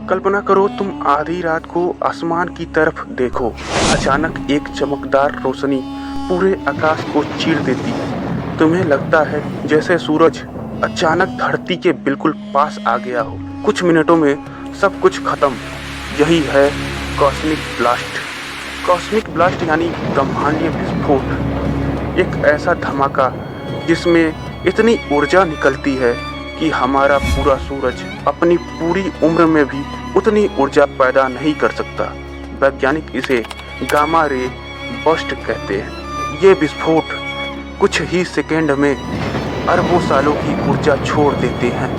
कल्पना करो तुम आधी रात को आसमान की तरफ देखो। अचानक एक चमकदार रोशनी पूरे आकाश को चीर देती है। तुम्हें लगता है जैसे सूरज अचानक धरती के बिल्कुल पास आ गया हो। कुछ मिनटों में सब कुछ खत्म। यही है कॉस्मिक ब्लास्ट। कॉस्मिक ब्लास्ट यानी ब्रह्मांडीय विस्फोट। एक ऐसा धमाका जिसमें इतनी ऊर्जा निकलती है कि हमारा पूरा सूरज अपनी पूरी उम्र में भी उतनी ऊर्जा पैदा नहीं कर सकता। वैज्ञानिक इसे गामा रे बर्स्ट कहते हैं। ये विस्फोट कुछ ही सेकेंड में अरबों सालों की ऊर्जा छोड़ देते हैं।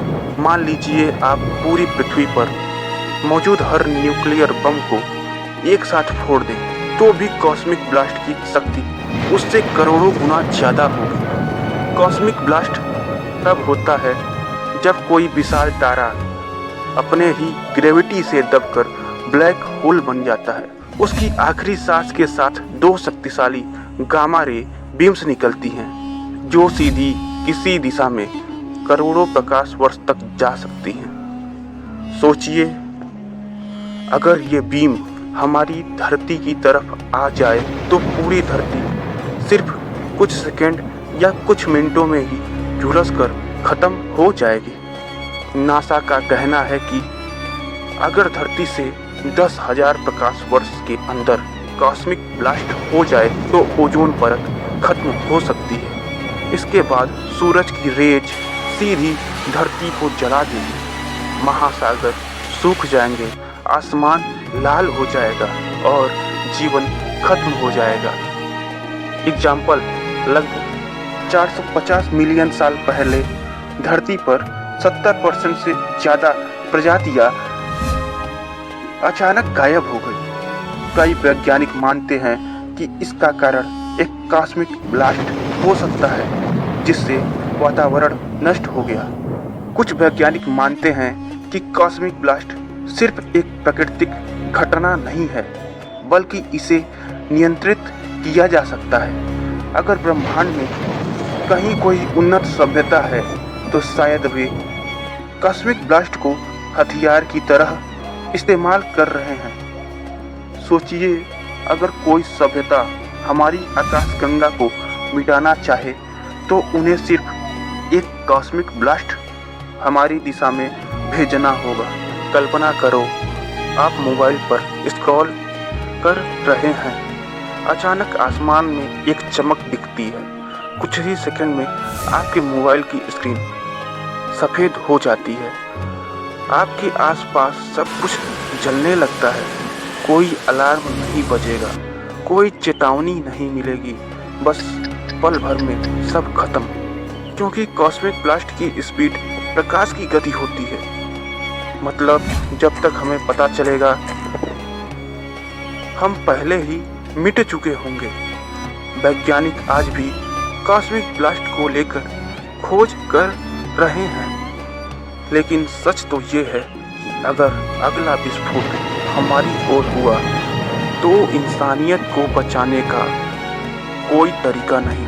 मान लीजिए आप पूरी पृथ्वी पर मौजूद हर न्यूक्लियर बम को एक साथ फोड़ दें तो भी कॉस्मिक ब्लास्ट की शक्ति उससे करोड़ों गुना ज़्यादा होगी। कॉस्मिक ब्लास्ट तब होता है जब कोई विशाल तारा अपने ही ग्रेविटी से दबकर ब्लैक होल बन जाता है। उसकी आखिरी सांस के साथ दो शक्तिशाली गामा रे बीम्स निकलती हैं जो सीधी किसी दिशा में करोड़ों प्रकाश वर्ष तक जा सकती हैं। सोचिए, अगर ये बीम हमारी धरती की तरफ आ जाए तो पूरी धरती सिर्फ कुछ सेकंड या कुछ मिनटों में ही झुलसकर खत्म हो जाएगी। नासा का कहना है कि अगर धरती से 10,000 प्रकाश वर्ष के अंदर कॉस्मिक ब्लास्ट हो जाए तो ओजोन परत खत्म हो सकती है। इसके बाद सूरज की रेज सीधी धरती को जला देगी। महासागर सूख जाएंगे, आसमान लाल हो जाएगा और जीवन खत्म हो जाएगा। एग्जाम्पल, लगभग 450 मिलियन साल पहले धरती पर 70% से ज़्यादा प्रजातियां अचानक गायब हो गई। कई वैज्ञानिक मानते हैं कि इसका कारण एक कॉस्मिक ब्लास्ट हो सकता है जिससे वातावरण नष्ट हो गया। कुछ वैज्ञानिक मानते हैं कि कॉस्मिक ब्लास्ट सिर्फ एक प्राकृतिक घटना नहीं है बल्कि इसे नियंत्रित किया जा सकता है। अगर ब्रह्मांड में कहीं कोई उन्नत सभ्यता है तो शायद वे कॉस्मिक ब्लास्ट को हथियार की तरह इस्तेमाल कर रहे हैं। सोचिए, अगर कोई सभ्यता हमारी आकाशगंगा को मिटाना चाहे तो उन्हें सिर्फ एक कॉस्मिक ब्लास्ट हमारी दिशा में भेजना होगा। कल्पना करो, आप मोबाइल पर स्क्रॉल कर रहे हैं। अचानक आसमान में एक चमक दिखती है। कुछ ही सेकंड में आपके मोबाइल की स्क्रीन सफ़ेद हो जाती है। आपके आसपास सब कुछ जलने लगता है। कोई अलार्म नहीं बजेगा, कोई चेतावनी नहीं मिलेगी, बस पल भर में सब खत्म। क्योंकि कॉस्मिक ब्लास्ट की स्पीड प्रकाश की गति होती है। मतलब जब तक हमें पता चलेगा हम पहले ही मिट चुके होंगे। वैज्ञानिक आज भी कॉस्मिक ब्लास्ट को लेकर खोज कर रहे हैं, लेकिन सच तो ये है कि अगर अगला विस्फोट हमारी ओर हुआ तो इंसानियत को बचाने का कोई तरीका नहीं।